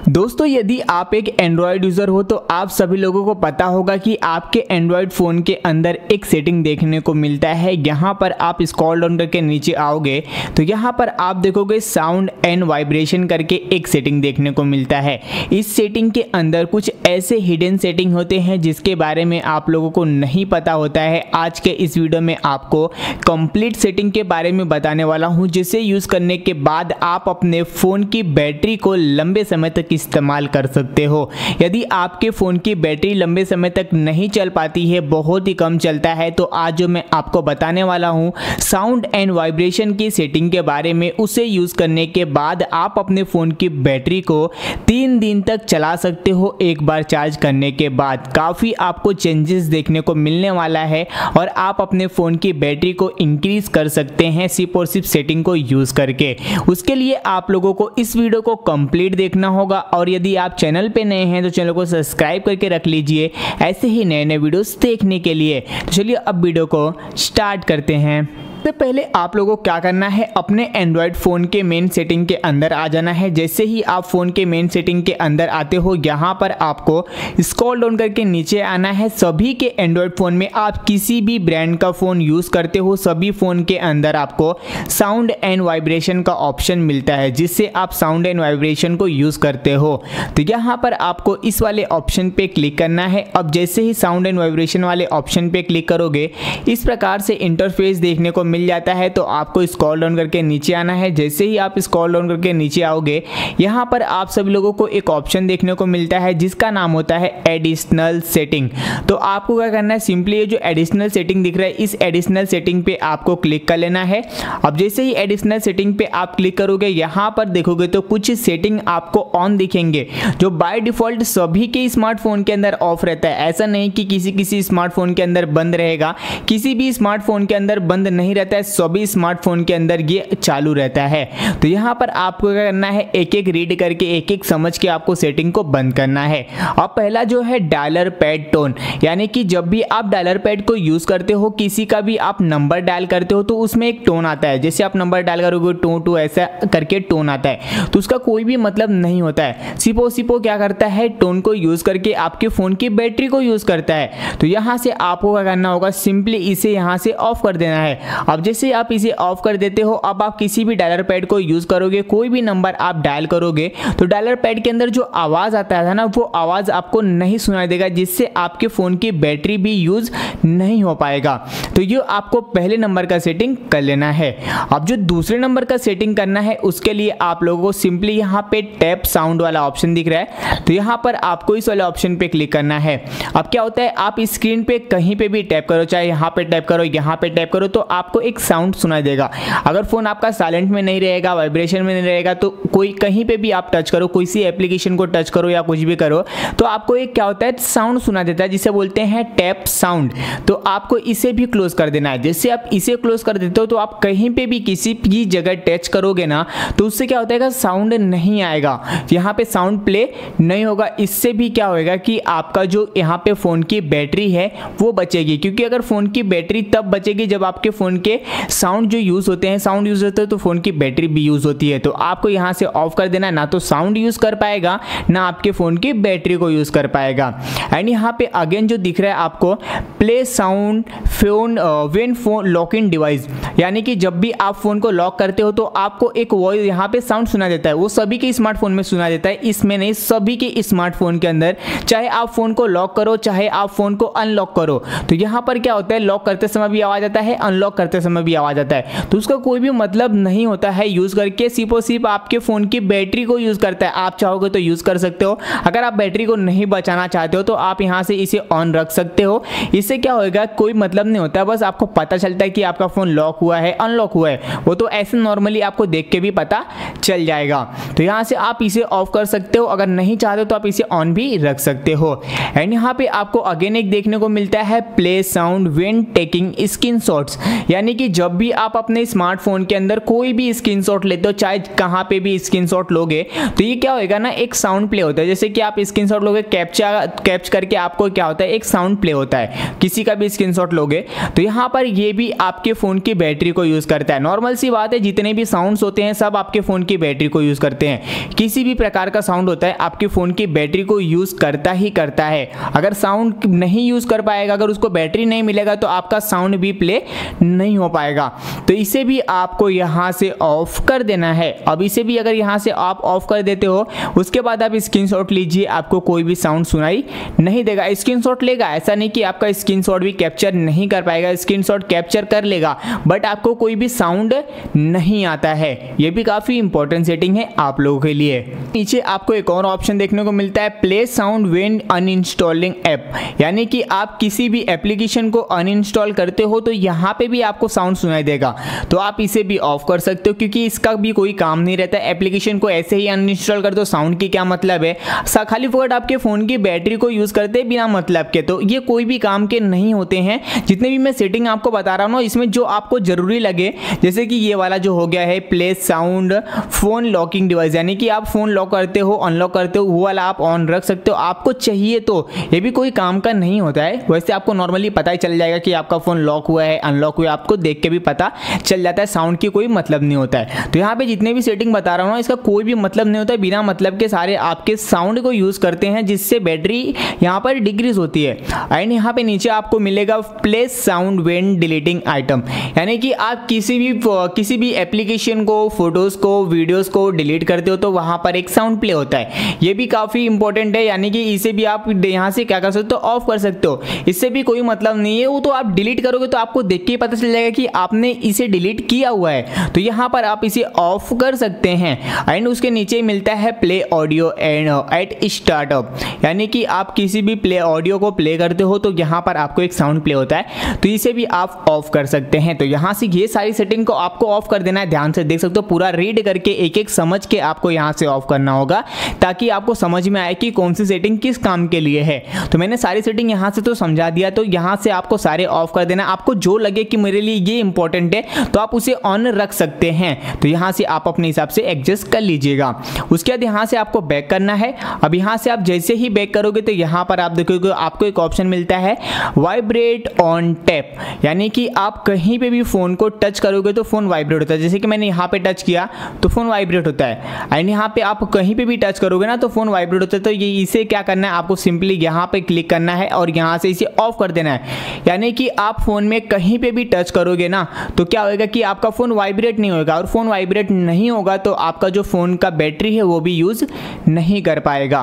दोस्तों यदि आप एक एंड्रॉयड यूज़र हो तो आप सभी लोगों को पता होगा कि आपके एंड्रॉयड फ़ोन के अंदर एक सेटिंग देखने को मिलता है। यहाँ पर आप स्क्रॉल डाउन करके नीचे आओगे तो यहाँ पर आप देखोगे साउंड एंड वाइब्रेशन करके एक सेटिंग देखने को मिलता है। इस सेटिंग के अंदर कुछ ऐसे हिडन सेटिंग होते हैं जिसके बारे में आप लोगों को नहीं पता होता है। आज के इस वीडियो में आपको कंप्लीट सेटिंग के बारे में बताने वाला हूँ, जिसे यूज़ करने के बाद आप अपने फ़ोन की बैटरी को लंबे समय तक इस्तेमाल कर सकते हो। यदि आपके फ़ोन की बैटरी लंबे समय तक नहीं चल पाती है, बहुत ही कम चलता है, तो आज जो मैं आपको बताने वाला हूँ साउंड एंड वाइब्रेशन की सेटिंग के बारे में, उसे यूज़ करने के बाद आप अपने फ़ोन की बैटरी को 3 दिन तक चला सकते हो एक बार चार्ज करने के बाद। काफ़ी आपको चेंजेस देखने को मिलने वाला है और आप अपने फ़ोन की बैटरी को इंक्रीज कर सकते हैं सिर्फ और सिर्फ सेटिंग को यूज़ करके। उसके लिए आप लोगों को इस वीडियो को कंप्लीट देखना होगा और यदि आप चैनल पे नए हैं तो चैनल को सब्सक्राइब करके रख लीजिए ऐसे ही नए नए वीडियोस देखने के लिए। तो चलिए अब वीडियो को स्टार्ट करते हैं। सबसे पहले आप लोगों को क्या करना है, अपने एंड्रॉयड फ़ोन के मेन सेटिंग के अंदर आ जाना है। जैसे ही आप फ़ोन के मेन सेटिंग के अंदर आते हो, यहाँ पर आपको स्क्रॉल डाउन करके नीचे आना है। सभी के एंड्रॉयड फ़ोन में आप किसी भी ब्रांड का फ़ोन यूज़ करते हो, सभी फ़ोन के अंदर आपको साउंड एंड वाइब्रेशन का ऑप्शन मिलता है, जिससे आप साउंड एंड वाइब्रेशन को यूज़ करते हो। तो यहाँ पर आपको इस वाले ऑप्शन पे क्लिक करना है। अब जैसे ही साउंड एंड वाइब्रेशन वाले ऑप्शन पे क्लिक करोगे, इस प्रकार से इंटरफेस देखने को मिल जाता है। तो आपको स्क्रॉल डाउन करके नीचे आना है। जैसे ही आप स्क्रॉल डाउन करके नीचे आओगे, यहाँ पर आप सभी लोगों को एक ऑप्शन देखने को मिलता है जिसका नाम होता है एडिशनल सेटिंग। तो आपको क्या करना है, सिंपली ये जो एडिशनल सेटिंग दिख रहा है, इस एडिशनल सेटिंग पे आपको क्लिक कर लेना है। अब जैसे ही एडिशनल सेटिंग पे आप क्लिक करोगे, यहाँ पर देखोगे तो कुछ सेटिंग आपको ऑन दिखेंगे जो बाय डिफॉल्ट सभी के स्मार्टफोन के अंदर ऑफ रहता है। ऐसा नहीं कि किसी स्मार्टफोन के अंदर बंद रहेगा, किसी भी स्मार्टफोन के अंदर बंद नहीं रहता है, सभी स्मार्टफोन के अंदर ये चालू रहता है। तो यहाँ पर आपको क्या करना है, एक एक रीड करके एक एक समझ के आपको सेटिंग को बंद करना है। अब पहला जो है डायलर पैड टोन, यानी कि जब भी आप डायलर पैड को यूज करते हो, किसी का भी आप नंबर डायल करते हो तो उसमें एक टोन आता है। जैसे आप नंबर डायल करोगे टू ऐसा करके टोन आता है, तो उसका कोई भी मतलब नहीं होता है। सिपो क्या करता है, टोन को यूज करके आपके फोन की बैटरी को यूज करता है। तो यहाँ से आपको क्या करना होगा, सिंपली इसे यहाँ से ऑफ कर देना है। अब जैसे आप इसे ऑफ कर देते हो, अब आप किसी भी डायलर पैड को यूज करोगे, कोई भी नंबर आप डायल करोगे तो डायलर पैड के अंदर जो आवाज आता है ना, वो आवाज आपको नहीं सुनाई देगा, जिससे आपके फोन की बैटरी भी यूज नहीं हो पाएगा। तो ये आपको पहले नंबर का सेटिंग कर लेना है। अब जो दूसरे नंबर का सेटिंग करना है, उसके लिए आप लोगों को सिंपली यहाँ पे टैप साउंड वाला ऑप्शन दिख रहा है, तो यहाँ पर आपको इस वाले ऑप्शन पे क्लिक करना है। अब क्या होता है, आप स्क्रीन पे कहीं पे भी टैप करो, चाहे यहाँ पे टैप करो, यहाँ पे टैप करो, तो आपको एक साउंड सुनाई देगा। अगर फोन आपका साइलेंट में नहीं रहेगा, वाइब्रेशन में नहीं रहेगा, तो कोई कहीं पे भी आप टच करो, कोई सी एप्लीकेशन को टच करो या कुछ भी करो, तो आपको एक क्या होता है, साउंड सुना देता है, जिसे बोलते हैं टैप साउंड। तो आपको इसे भी क्लोज कर देना है। जैसे आप इसे क्लोज कर देते हो, तो आप कहीं पे भी किसी भी जगह टच करोगे ना, तो उससे क्या होता है, साउंड नहीं आएगा, यहाँ पे साउंड प्ले नहीं होगा। इससे भी क्या होगा कि आपका जो यहाँ पे फोन की बैटरी है वो बचेगी, क्योंकि अगर फोन की बैटरी तब बचेगी जब आपके फोन के साउंड जो यूज होते हैं, साउंड यूज होते हैं तो फोन की बैटरी भी यूज होती है। तो आपको यहाँ से ऑफ कर देना है, ना तो साउंड यूज कर पाएगा, ना आपके फोन की बैटरी को यूज कर पाएगा। एंड यहाँ पे अगेन जो दिख रहा है आपको, play sound phone when phone lock in device, यानी कि जब भी आप फोन को लॉक करते हो तो आपको एक वॉइस यहाँ पे साउंड सुना देता है। वो सभी के स्मार्टफोन में सुना देता है, इसमें नहीं, सभी के स्मार्टफोन के अंदर, चाहे आप फोन को लॉक करो, चाहे आप फोन को अनलॉक करो। तो यहाँ पर क्या होता है, लॉक करते समय भी आवाज आता है, अनलॉक करते समय भी आवाज आता है। तो उसका कोई भी मतलब नहीं होता है यूज करके, सिर्फ और सिर्फ आपके फोन की बैटरी को यूज करता है। आप चाहोगे तो यूज कर सकते हो, अगर आप बैटरी को नहीं बचाना चाहते हो तो आप यहाँ से इसे ऑन रख सकते हो। इससे क्या होगा, कोई मतलब नहीं होता है, बस आपको पता चलता है कि आपका फोन लॉक हुआ है, अनलॉक हुआ है, वो तो ऐसे नॉर्मली आपको देख के भी पता चल जाएगा। तो यहाँ से आप इसे ऑफ कर सकते हो, अगर नहीं चाहते तो आप इसे ऑन भी रख सकते हो। एंड यहाँ पे आपको अगेन एक देखने को मिलता है, play sound when taking screenshots, यानी यानी कि जब भी आप अपने स्मार्टफोन के अंदर कोई भी स्क्रीनशॉट लेते हो, चाहे कहाँ पे भी स्क्रीनशॉट लोगे, तो ये क्या होएगा ना, एक साउंड प्ले होता है। जैसे कि आप स्क्रीनशॉट लोगे, कैप्च करके आपको क्या होता है, एक साउंड प्ले होता है। किसी का भी स्क्रीनशॉट लोगे तो यहाँ पर ये भी आपके फ़ोन की बैटरी को यूज़ करता है। नॉर्मल सी बात है, जितने भी साउंड्स होते हैं सब आपके फ़ोन की बैटरी को यूज़ करते हैं। किसी भी प्रकार का साउंड होता है आपके फ़ोन की बैटरी को यूज़ करता ही करता है। अगर साउंड नहीं यूज़ कर पाएगा, अगर उसको बैटरी नहीं मिलेगा तो आपका साउंड भी प्ले नहीं हो पाएगा। तो इसे भी आपको यहाँ से ऑफ कर देना है। अब इसे भी अगर यहाँ से आप ऑफ कर देते हो, उसके बाद आप स्क्रीनशॉट लीजिए, आपको कोई भी साउंड सुनाई नहीं देगा। स्क्रीनशॉट लेगा, ऐसा नहीं कि आपका स्क्रीनशॉट भी कैप्चर नहीं कर पाएगा, स्क्रीनशॉट कैप्चर कर लेगा बट आपको कोई भी साउंड नहीं आता है। ये भी काफ़ी इंपॉर्टेंट सेटिंग है आप लोगों के लिए। नीचे आपको एक और ऑप्शन देखने को मिलता है, प्ले साउंड व्हेन अनइंस्टॉलिंग ऐप, यानी कि आप किसी भी एप्लीकेशन को अनइंस्टॉल करते हो तो यहाँ पे भी आपको साउंड सुनाई देगा। तो आप इसे भी ऑफ कर सकते हो क्योंकि इसका भी कोई काम नहीं रहता। एप्लीकेशन को ऐसे ही अनइंस्टॉल कर दो, साउंड की क्या मतलब है। खाली फोकट आपके फ़ोन की बैटरी को यूज़ करते बिना मतलब के, तो ये कोई भी काम के नहीं होते हैं। जितने भी मैं सेटिंग आपको बता रहा हूँ ना, इसमें जो आपको ज़रूरी लगे, जैसे कि ये वाला जो हो गया है play sound phone locking device, यानी कि आप फ़ोन लॉक करते हो, अनलॉक करते हो, वो वाला आप ऑन रख सकते हो आपको चाहिए तो। ये भी कोई काम का नहीं होता है। वैसे आपको नॉर्मली पता ही चल जाएगा कि आपका फ़ोन लॉक हुआ है, अनलॉक हुआ है, आपको देख के भी पता चल जाता है। साउंड की कोई मतलब नहीं होता है। तो यहाँ पे जितने भी सेटिंग बता रहा हूँ ना, इसका कोई भी मतलब नहीं होता है। बिना मतलब के सारे आपके साउंड को यूज़ करते हैं, जिससे बैटरी यहाँ पर डिक्रीज होती है। एंड यहाँ पे नीचे आपको मिलेगा play sound when deleting item, यानी कि आप किसी भी एप्लीकेशन को, फोटोज़ को, वीडियोस को डिलीट करते हो तो वहाँ पर एक साउंड प्ले होता है। ये भी काफ़ी इंपॉर्टेंट है, यानी कि इसे भी आप यहाँ से क्या कर सकते हो, ऑफ कर सकते हो। इससे भी कोई मतलब नहीं है, वो तो आप डिलीट करोगे तो आपको देख के पता चल जाएगा कि आपने इसे डिलीट किया हुआ है। तो यहाँ पर आप इसे ऑफ कर सकते हैं। एंड उसके नीचे मिलता है play audio and eight startup, यानी कि आप किसी भी प्ले ऑडियो को प्ले करते हो तो यहाँ पर आपको एक साउंड प्ले होता है, तो इसे भी आप ऑफ कर सकते हैं। तो यहाँ से ये सारी सेटिंग को आपको ऑफ कर देना है। ध्यान से देख सकते हो, पूरा रीड करके एक एक समझ के आपको यहाँ से ऑफ करना होगा, ताकि आपको समझ में आए कि कौन सी सेटिंग किस काम के लिए है। तो मैंने सारी सेटिंग यहाँ से तो समझा दिया, तो यहाँ से आपको सारे ऑफ कर देना। आपको जो लगे कि मेरे लिए ये इंपॉर्टेंट है तो आप उसे ऑन रख सकते हैं। तो यहाँ से आप अपने हिसाब से एडजस्ट कर लीजिएगा। उसके बाद यहाँ से आपको बैक करना है। अब यहाँ से आप जैसे ही बैक करोगे तो यहाँ पर आप देखोगे आपको एक ऑप्शन मिलता है वाइब्रेट ऑन टैप, यानी कि आप कहीं पे भी फ़ोन को टच करोगे तो फ़ोन वाइब्रेट होता है। जैसे कि मैंने यहाँ पे टच किया तो फ़ोन वाइब्रेट होता है। एंड यहाँ पे आप कहीं पे भी टच करोगे ना तो फ़ोन वाइब्रेट होता है। तो ये इसे क्या करना है, आपको सिंपली यहाँ पे क्लिक करना है और यहाँ से इसे ऑफ कर देना है। यानी कि आप फ़ोन में कहीं पे भी टच करोगे ना तो क्या होगा कि आपका फ़ोन वाइब्रेट नहीं होगा, और फ़ोन वाइब्रेट नहीं होगा तो आपका जो फ़ोन का बैटरी है वो भी यूज़ नहीं कर पाएगा।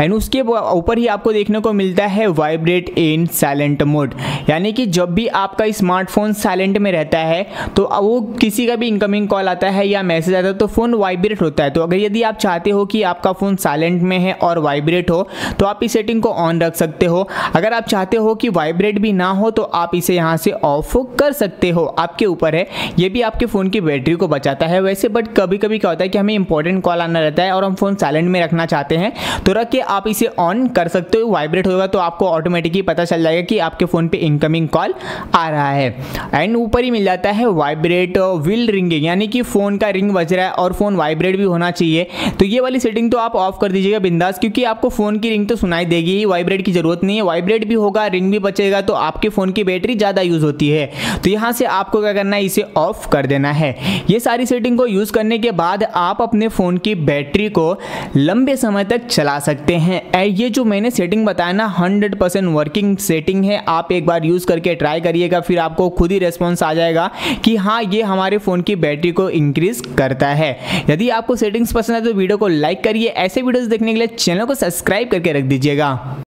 एंड उसके ऊपर ही आपको देखने को मिलता है वाइब्रेट इन साइलेंट मोड, यानी कि जब भी आपका स्मार्टफोन साइलेंट में रहता है तो वो किसी का भी इनकमिंग कॉल आता है या मैसेज आता है तो फ़ोन वाइब्रेट होता है। तो अगर यदि आप चाहते हो कि आपका फ़ोन साइलेंट में है और वाइब्रेट हो तो आप इस सेटिंग को ऑन रख सकते हो। अगर आप चाहते हो कि वाइब्रेट भी ना हो तो आप इसे यहाँ से ऑफ कर सकते हो, आपके ऊपर है। ये भी आपके फ़ोन की बैटरी को बचाता है वैसे, बट कभी कभी क्या होता है कि हमें इंपॉर्टेंट कॉल आना रहता है और हम फ़ोन साइलेंट में रखना चाहते हैं तो रख के आप इसे ऑन कर सकते हो। वाइब्रेट होगा तो आपको ऑटोमेटिकली पता चल जाएगा कि आपके फ़ोन पे इनकमिंग कॉल आ रहा है। एंड ऊपर ही मिल जाता है वाइब्रेट व्हील रिंगिंग, यानी कि फ़ोन का रिंग बज रहा है और फ़ोन वाइब्रेट भी होना चाहिए। तो ये वाली सेटिंग तो आप ऑफ कर दीजिएगा बिंदास, क्योंकि आपको फ़ोन की रिंग तो सुनाई देगी ही, वाइब्रेट की ज़रूरत नहीं है। वाइब्रेट भी होगा, रिंग भी बचेगा तो आपके फ़ोन की बैटरी ज़्यादा यूज़ होती है। तो यहाँ से आपको क्या करना है, इसे ऑफ कर देना है। ये सारी सेटिंग को यूज़ करने के बाद आप अपने फ़ोन की बैटरी को लंबे समय तक चला सकते हैं। ये जो मैंने सेटिंग बताया ना 100% वर्किंग सेटिंग है। आप एक बार यूज़ करके ट्राई करिएगा, फिर आपको खुद ही रिस्पॉन्स आ जाएगा कि हाँ ये हमारे फ़ोन की बैटरी को इंक्रीज करता है। यदि आपको सेटिंग्स पसंद है तो वीडियो को लाइक करिए। ऐसे वीडियोस देखने के लिए चैनल को सब्सक्राइब करके रख दीजिएगा।